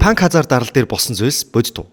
панк хазар дарал дээр болсон зүйлс бодит уу?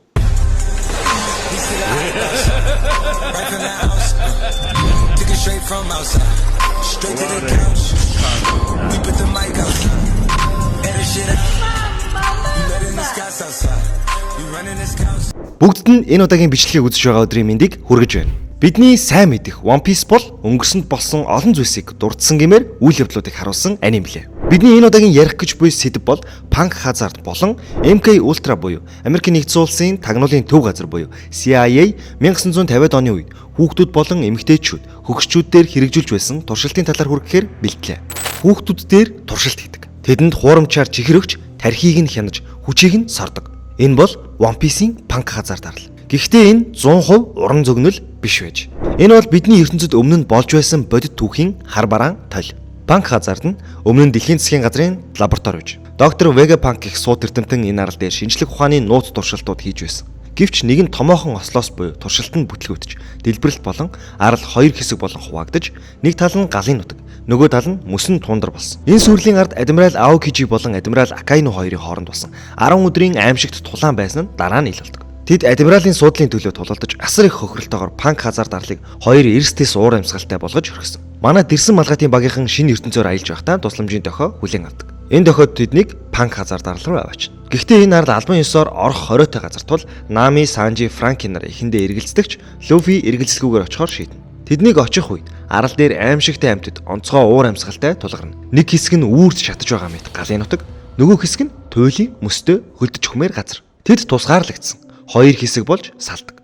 Бүгдд нь энэ удаагийн бичлэгийг үзэж байгаа өдрийн мэндийг хүргэж байна. Бидний сайн мэдих One Piece бол өнгөрсөнд болсон олон зүйлсийг дурдсан гэмээр үйл явдлуудыг харуулсан аниме лээ. Бидний энэ удаагийн ярих гэж буй сэдэв бол Punk Hazard болон MK Ultra буюу Америкийн нэгдсэн улсын тагнуулын төв газар буюу CIA 1950-ад оны үед хүүхдүүд болон эмэгтэйчүүд хөгшчүүд дээр хэрэгжүүлж байсан туршилтын талаар хүргэхээр бэлтлээ. Хүүхдүүд дээр туршилт хийдэг. Тэдэнд хуурамчаар чихрэгч, тархийг нь хянаж, хүчийг нь сордог. Энэ бол One Piece-ийн Punk Hazard дарал. Гэхдээ энэ 100% уран зөгнөл биш байж. Энэ бол бидний ертөнцид өмнө нь болж байсан бодит түүхийн хар бараан тойл. Punk Hazard нь өмнө нь дэлхийн засгийн газрын лаборатори байж. Доктор Vegapunk их сууд эрдэмтэн энэ арал дээр шинжлэх ухааны нууц туршилтууд хийж байсан. Гэвч нэг нь томоохон ослоос буюу туршилт нь бүтлгүүтж, дэлбэрэлт болон арал хоёр хэсэг болон хуваагдаж, нэг тал нь галын нутаг, нөгөө тал нь мөсөн тундар болсон. Энэ сүрлийн ард Адмирал Аокiji болон Адмирал Akainu хоёрын хооронд болсон 10 өдрийн аимшигт тулаан байсан нь дараа нь ил болдог. Тэд адмиралын суудлын төлөө тулалдаж асар их хохиролтойгоор Punk Hazard дарлыг хоёр эрсдэс уур амьсгалтай болгож орхисон. Манай Дэрсэн малгайтын багийнхан шинэ ертөнцөөр аялж байхдаа тусламжийн дохио хүлээн авдаг. Энэ дохиод тэднийг Punk Hazard дарал руу аваачна. Гэхдээ энэ арал албан ёсоор орох хориотой газар тул Nami, Sanji, Franky нар эхэндээ эргэлздэгч Luffy эргэлзэлгүйгээр очихоор шийднэ. Тэднийг очих үед арал дээр аимшигтай амьтад онцгой уур амьсгалтай тулгарна. Нэг хэсэг нь үүрд шатаж байгаа мэт галын нутаг, нөгөө хэсэг нь туйлын мөстэй хөлдөж хүмээр газар. Тэд тусгаарлагдсан. Хоёр хэсэг болж салдаг.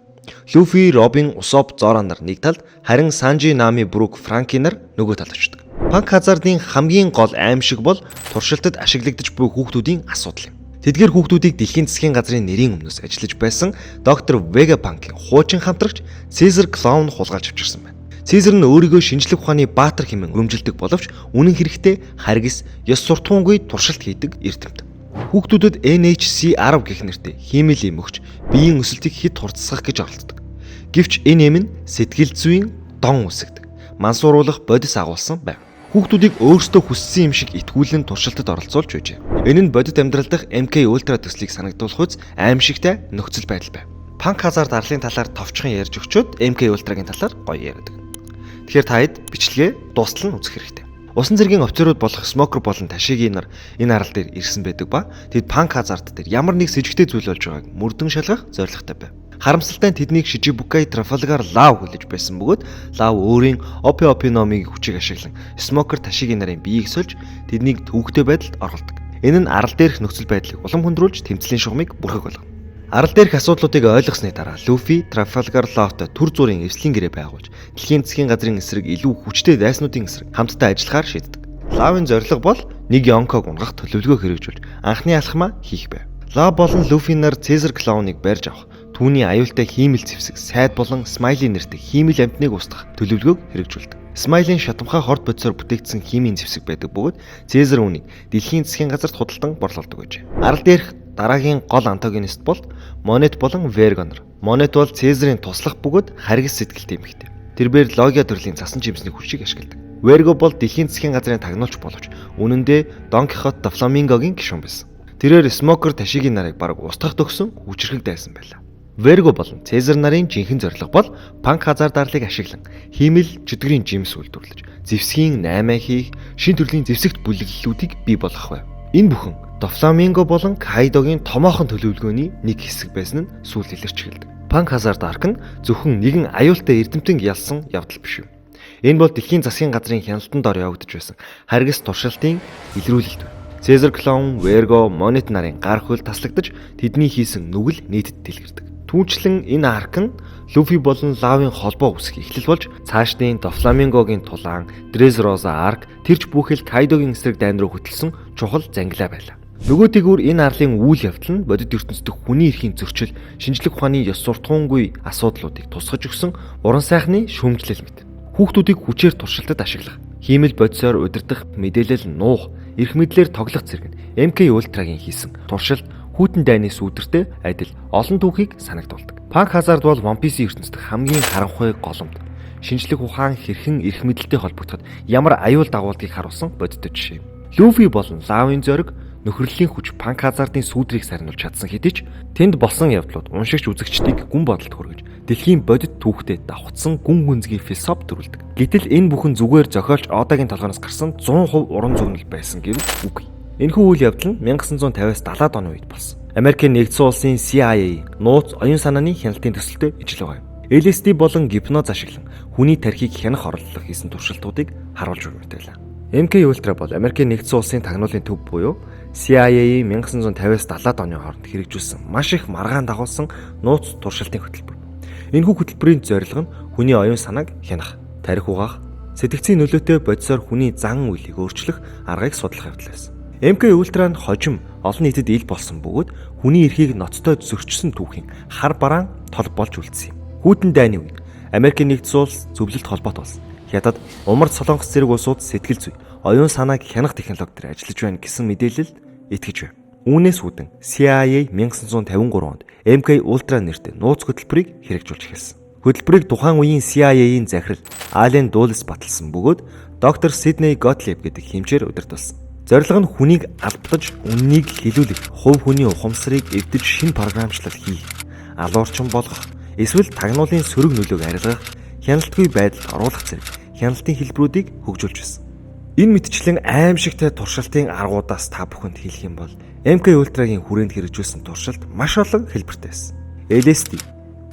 Luffy, Robin, Usopp, Zoro нар нэг талд, харин Sanji, Nami, Brook, Franky нар нөгөө талд очдог. Punk Hazard-ийн хамгийн гол аимшиг бол туршилтад ашиглагдаж буй хүүхдүүдийн асуудал юм. Тэдгээр хүүхдүүдийг дэлхийн засгийн газрын нэрийн өмнөөс ажиллаж байсан доктор Vegapunk-ийн хуучин хамтрагч Caesar Clown хулгайлж авчирсан байна. Caesar нь өөрийгөө шинжлэх ухааны баатар хэмээн өрөмжилдэг боловч үнэн хэрэгтээ харгис, ёс суртахуунгүй туршилт хийдэг эрдэмт. Хүүхдүүдэд NHC 10 гэх нэртэй хиймэл өгч биеийн өсөлтийг хэд хурцсах гэж оролддог. Гэвч энэ эм нь сэтгэл зүйн дон үсгдэг. Мансууруулах бодис агуулсан байв. Хүүхдүүдийг өөрсдөө хүссэн юм шиг итгүүлэн туршилтад оролцуулж байжээ. Энэ нь бодит амьдрал дахь MK Ultra төслийг санагдуулах үс аимшигтай нөхцөл байдал байв. Punk Hazard дарлын талаар товчхон ярьж өгчөөд MK Ultra-гийн талаар гоё яриад. Тэгэхээр та хэд бичлэгээ дуустал нь үзэх хэрэгтэй. Усан цэргийн офицерууд болох Smoker болон Tashigi нар энэ арал дээр ирсэн байдаг ба тэд Punk Hazard дээр ямар нэг сэжигтэй зүйл болж байгааг мөрдөн шалгах зорилготой байв. Харамсалтай нь тэднийг Shichibukai Trafalgar Law хүлээж байсан бөгөөд Law өөрийн Ope номыг хүчийг ашиглан Smoker Tashigi нарын биеийг сольж тэднийг төвөгтэй байдалд оруулдаг. Энэ нь арал дээрх нөхцөл байдлыг улам хүндрүүлж тэмцлийн шугамыг бүрхэг болгоно. Арал дээрх асуудлуудыг ойлгосны дараа Luffy Trafalgar Law-тай төр зүрийн эвслийн гэрээ байгуулж дэлхийн засгийн газрын эсрэг илүү хүчтэй дайснуудын эсрэг хамтдаа ажиллахаар шийддэг. Law-ын зорилго бол нэг Yonko-г унгах төлөвлөгөө хэрэгжүүлж анхны алхмаа хийх байв. Law болон Luffy нар Caesar Clown-ыг барьж авах, түүний аюултай хиймэл зэвсэг Сайд болон Smiley нэртэй хиймэл амьтныг устгах төлөвлөгөөг хэрэгжүүлдэг. Smiley-ийн шатамхай хорт бодисоор бүтээгдсэн хиймийн зэвсэг байдаг бөгөөд Caesar үүнийг дэлхийн засгийн газарт худалдан борлуулдаг байж. Арал дээрх дараагийн гол антагонист бол Monet болон Vergo нар. Monet бол Caesar-ийн туслах бөгөөд харгис сэтгэлтэй эмэгтэй. Тэрээр Logia төрлийн цасан жимсний хүчийг ашигладаг. Vergo бол дэлхийн засгийн газрын тагнуулч боловч үнэн дээр Don Quixote Doflamingo-гийн гишүүн байсан. Тэрээр Smoker Tashigi нарыг бараг устгах төгсөн хүчрхэг дайсан байлаа. Vergo болон Caesar нарын жинхэнэ зорилго бол Punk Hazard дарлыг ашиглан хиймэл чөтгөрийн жимс үйлдвэрлэж, зэвсгийн 8 хийх, шин төрлийн зэвсэгт бүлэглэлүүдийг бий болгох байв. Энэ бүхэн Doflamingo болон Kaido-гийн томоохон төлөвлөгөөний нэг хэсэг байсан нь сүүл илэрч эхэлдэг. Punk Hazard арк нь зөвхөн нэгэн аюултай эрдэмтэн ялсан явдал биш юм. Энэ бол дэлхийн засгийн газрын хяналтанд ор явагдаж байсан харгис туршилтын илрүүлэлт байв. Caesar Clown, Vergo, Monet нарын гар хөл таслагдаж тэдний хийсэн нүгэл нийтэд дэлгэрдэг. Түүнчлэн энэ арк нь Luffy болон Law-ын холбоо үүсэх эхлэл болж цаашдын Doflamingo-гийн тулаан, Dressrosa арк тэрч бүхэл Kaido-гийн эсрэг дайн руу хөтлсөн чухал зангилаа байлаа. Нөгөө тэгүр энэ арлын үйл явдал нь бодит ертөнцийн хүний эрхийн зөрчил, шинжлэх ухааны ёс суртахуунгүй асуудлуудыг тусгаж өгсөн уран сайхны шүүмжлэл мэт. Хүүхдүүдийг хүчээр туршилтад ашиглах, хиймэл бодисоор удирдах, мэдээлэл нуух, эрх мэдлэр тоглох зэрэг нь MK Ultra-гийн хийсэн туршилт хүүтэн дайны сүүдэртэй адил олон түүхийг санагдуулдаг. Punk Hazard бол One Piece-ийн ертөнцийн хамгийн харанхуй голомт. Шинжлэх ухаан хэрхэн эрх мэдэлтэй холбогдоход ямар аюул дагуулдгийг харуулсан бодиттой жишээ. Luffy болон Law-ын зориг нөхөрлөлийн хүч панк хазаардын сүүдрийг сарниулж чадсан хэдий ч тэнд болсон явдлууд уншигч үзэгчдийг гүн бодолд хүргэж дэлхийн бодит түүхтэд давхцсан гүн гүнзгий философи төрүүлдэг. Гэтэл энэ бүхэн зүгээр зохиолч одоогийн толгоноос гарсан 100% уран зөгнөл байсан гэвэл үгүй. Энэхүү үйл явдал нь 1950-аас 70-аад оны үед болсон. Америкийн нэгдсэн улсын CIA нууц оюун санааны хяналтын төсөлтөд ижил байгаа юм. LSD болон гипноз ашиглан хүний тархийг хянах орлуулах хийсэн туршилтуудыг харуулж өгдөг байлаа. MK Ultra бол Америкийн нэгдсэн улсын тагнуулын төв буюу CIA 1950-аас 70-аад оны хооронд хэрэгжүүлсэн маш их маргаан дагуулсан нууц туршилтын хөтөлбөр. Энэхүү хөтөлбөрийн зорилго нь хүний оюун санааг хянах, тарих угаах, сэтгцийн нөлөөтэй бодисоор хүний зан үйлийг өөрчлөх аргыг судлах явдал байсан. MK Ultra нь хожим олон нийтэд ил болсон бөгөөд хүний эрхийг ноцтой зөрчсөн түүхийн хар бараан тол болж үлдсэн юм. Хүйтэн дайны үед Америкийн нэгдсэн улс зөвлөлт холбоот болсон. Хятад, Умард Солонгос зэрэг улсууд сэтгэл зүй, оюун санааг хянах технологи дээр ажиллаж байна гэсэн мэдээлэлд итгэж байна. Үүнээс үүдэн CIA 1953 онд MK Ultra нэртэй нууц хөтөлбөрийг хэрэгжүүлж эхэлсэн. Хөтөлбөрийг тухайн үеийн CIA-ийн захирал Ален Дуллес баталсан бөгөөд доктор Сидней Готлиб гэдэг хэмжээр удирдуулсан. Зорилго нь хүнийг албадаж, үннийг хэлүүлэх, хувь хүний ухамсарыг эвдэж шинэ програмчлал хийх, алуурчин болгох, эсвэл тагнуулын сөрөг нөлөөг арилгах, хяналтгүй байдалд оруулах зэрэг хяналтын хэлбэрүүдийг хөгжүүлж байсан. Энэ мэтчлэн аимшигтай туршилтын аргуудаас та бүхэнд хэлэх юм бол MK Ultra-гийн хүрээнд хэрэгжүүлсэн туршилт маш олон хэлбэртэй байсан. LSD,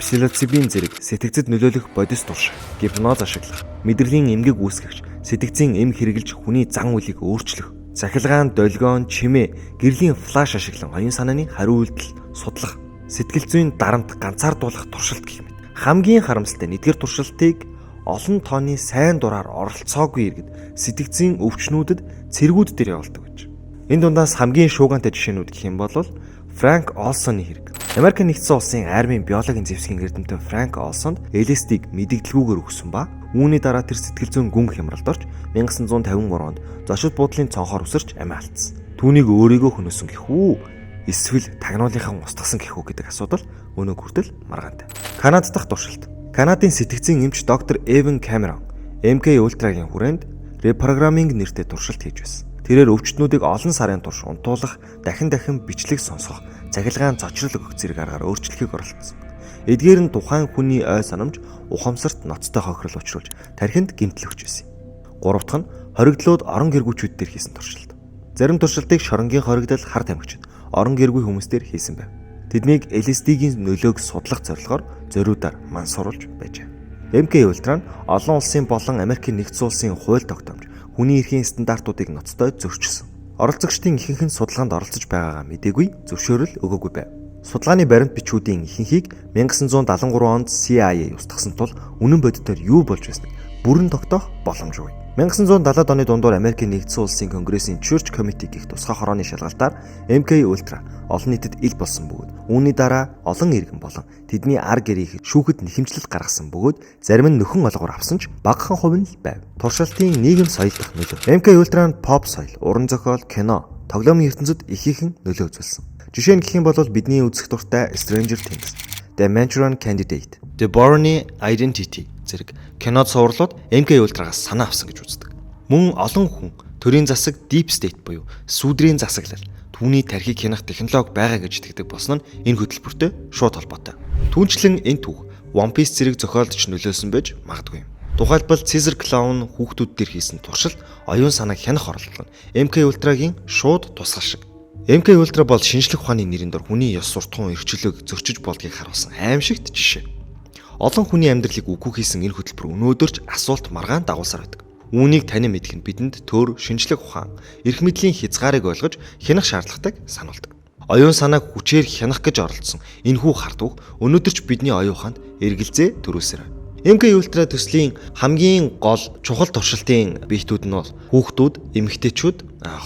псилоцибин зэрэг сэтгцэд нөлөөлөх бодис туршилт, гипноз ашиглах, мэдрэлийн эмгэг үүсгэгч, сэтгцийн эм хэрэгжилж хүний зан үйлийг өөрчлөх, цахилгаан, долгион, чимээ, гэрлийн флаш ашиглан оюун санааны хариу үйлдэл судлах, сэтгэл зүйн дарамт ганцаардуулах туршилт гэх мэт. Хамгийн харамсалтай нэгдүгээр туршилтыг олон тооны сайн дураар оролцоогүй иргэд сэтгцийн өвчнүүдэд цэргүүд дээр явуулдаг гэж. Энэ дундаас хамгийн шуугантай жишээнүүд гэх юм бол Франк Олсоны хэрэг. Америк нэгдсэн улсын армийн биологийн зэвсгийн эрдэмтэн Франк Олсонд LSD-г мэдэгдэлгүйгээр өгсөн ба үүний дараа тэр сэтгэл зүйн гүн хямралд орж 1953 онд зочид буудлын цонхоор үсэрч амиа алдсан. Түүнийг өөрийгөө хөнөөсөн гэх үү? Эсвэл тагнуулынхан устгасан гэх үү гэдэг асуудал өнөө хүртэл маргаантай. Канад дахь туршилт. Канадын сэтгцийн эмч доктор Эвен Камерон MK Ultra-гийн хүрээнд репрограмминг нэртэй туршилт хийж байсан. Тэрээр өвчтнүүдийг олон сарын турш унтуулах, дахин бичлэг сонсгох, цахилгаан цочрол өгөх зэрэг аргаар өөрчлөхийг оролцсон. Эдгээр нь тухайн хүний ой санамж, ухамсарт ноцтой хохирол учруулж тархинд гэмтэл өгч байсан юм. Гурав дахь нь хоригдлууд орон гэргүүчүүд дээр хийсэн туршилт. Зарим туршилтыг шоронгийн хоригдол хар тамхичид орон гэргүй хүмүүс дээр хийсэн байв. Тэднийг LSD-гийн нөлөөг судлах зорилгоор зориудаар мансууруулж байжээ. MK Ultra нь олон улсын болон Америкийн нэгдсэн улсын хууль тогтоомж, хүний эрхийн стандартуудыг ноцтой зөрчсөн. Оролцогчдын ихэнх нь судалгаанд оролцож байгаагаа мэдээгүй, зөвшөөрөл өгөөгүй байв. Судалгааны баримт бичвүүдийн ихэнхийг 1973 онд CIA устгасан тул үнэн бодитоор юу болж байсныг бүрэн тогтоох боломжгүй. 1970-ад оны дундуур Америкийн нэгдсэн улсын Конгрессийн Church Committee гэх тусгай хорооны шалгалтаар MK Ultra олон нийтэд ил болсон бөгөөд үүний дараа олон иргэн болон тэдний ар гэрийг шүүхэд нэхэмжлэл гаргасан бөгөөд зарим нь нөхөн олгоор авсан ч багахан хувь нь л байв. Туршилтын нийгэм соёл дах нөлөө. MK Ultra нь pop соёл, уран зохиол, кино, тоглоомын ертөнцид ихээхэн нөлөө үзүүлсэн. Жишээ нь гэх юм бол бидний үзэх дуртай Stranger Things, The Manchurian Candidate, The Bourne Identity зэрэг кино цувралууд MK Ultra-гаас санаа авсан гэж үздэг. Мөн олон хүн төрийн засаг Deep State буюу сүүдрийн засаглал түүний тархийг хянах технологи байгаа гэж итгэдэг болсон нь энэ хөтөлбөртэй шууд холбоотой. Түүнчлэн энэ түүх One Piece зэрэг зохиолдож нөлөөсөн байж магадгүй юм. Тухайлбал Caesar Clown хүүхдүүд дээр хийсэн туршилт оюун санааг хянах оролдлого нь MK Ultra-гийн шууд тусгал шиг. MK Ultra бол шинжлэх ухааны нэрийн дор хүний ёс суртахуун эрхчлөөг зөрчиж болдгийг харуулсан аимшигт жишээ. Олон хүний амьдралыг үгүй хийсэн энэ хөтөлбөр өнөөдөрч асуулт маргаан дагуулсаар байдаг. Үүнийг танин мэдэх нь бидэнд төр шинжлэх ухаан, эрх мэдлийн хязгаарыг ойлгож хянах шаардлагатайг сануулдаг. Оюун санааг хүчээр хянах гэж оролдсон энэхүү хард үг өнөөдөрч бидний оюун ухаанд эргэлзээ төрүүлсээр байна. MK Ultra төслийн хамгийн гол чухал туршилтын биетүүд нь бол хүүхдүүд, эмэгтэйчүүд,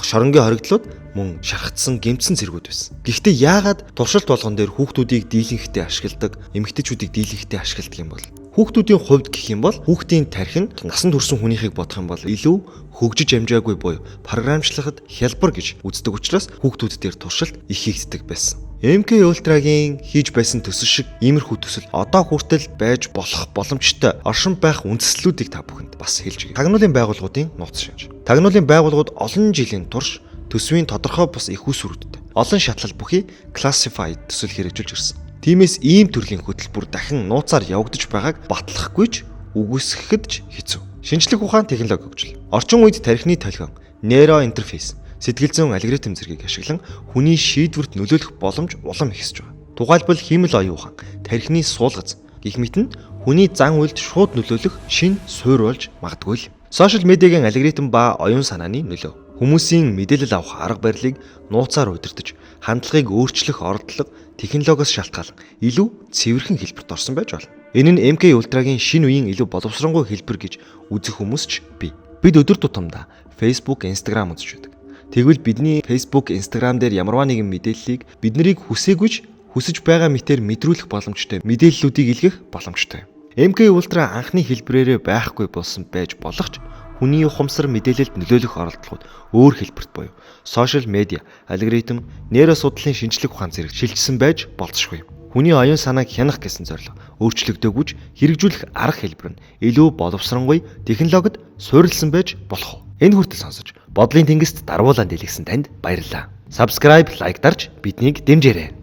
шоронгийн хоригдлууд мөн шархацсан гэмтсэн цэргүүд байсан. Гэхдээ яагаад туршилт болгон дээр хүүхдүүдийг дийлэнхтэй ашигладаг, эмэгтэйчүүдийг дийлэнхтэй ашигладаг юм бол? Хүүхдүүдийн хувьд гэх юм бол хүүхдийн тархинд насан турш хүнийхийг бодох юм бол илүү хөгжиж амжаагүй буюу програмчлахад хялбар гэж үздэг учраас хүүхдүүд дээр туршилт их хийгддэг байсан. MK Ultra-гийн хийж байсан төсөл шиг иймэрхүү төсөл одоо хүртэл байж болох боломжтой оршин байх үндслүүдийг та бүхэнд бас хэлж өгье. Тагнуулын байгууллагуудын нууц шинж. Тагнуулын байгууллагууд олон жилийн турш төсвийн тодорхой бус их усрүүдтэй. Олон шатлал бүхий classified төсөл хэрэгжүүлж ирсэн. Тиймээс ийм төрлийн хөтөлбөр дахин нууцаар явагдаж байгааг батлахгүй ч үгүйсгэхэд ч хэцүү. Шинжлэх ухаан технологи хөгжил. Орчин үед тархины толгойн нейро интерфейс, сэтгэл зүйн алгоритм зэргийг ашиглан хүний шийдвэрт нөлөөлөх боломж улам ихсэж байгаа. Тухайлбал хиймэл оюун ухаан, тархины суулгац гэх мэт нь хүний зан үйлд шууд нөлөөлөх шинэ суурь болж магадгүй л. Сошиал медиагийн алгоритм ба оюун санааны нөлөө. Хүмүүсийн мэдээлэл авах арга барилыг нууцаар удирдах, хандлагыг өөрчлөх оролдлого технологиос шалтгаалan илүү цэвэрхэн хэлбэрт орсон байж болно. Энэ нь MK Ultra-гийн шинэ үеийн илүү боловсронгуй хэлбэр гэж үзэх хүмүүс ч бий. Бид өдөр тутамдаа Facebook, Instagram үзэж байдаг. Тэгвэл бидний Facebook, Instagram дээр ямарваа нэгэн мэдээллийг бид нарыг хүсэж байгаа мэтээр мэдрүүлэх боломжтой мэдээллүүдийг илгэх боломжтой. MK Ultra анхны хэлбэрээрээ байхгүй болсон байж болох ч хүний ухамсар мэдээлэлд нөлөөлөх оролдлогод өөр хэлбэрт буюу сошиал медиа, алгоритм, нейро судлалын шинжлэх ухаан зэрэг шилжсэн байж болзошгүй. Хүний оюун санааг хянах гэсэн зорилго өөрчлөгдөөгүй хэрэгжүүлэх арга хэлбэр нь илүү боловсронгуй технологид суурилсан байж болох. Энэ хүртэл сонсож бодлын тэнгист дарвуулан дэлгэсэн танд баярлалаа. Subscribe, like дарж биднийг дэмжээрэй.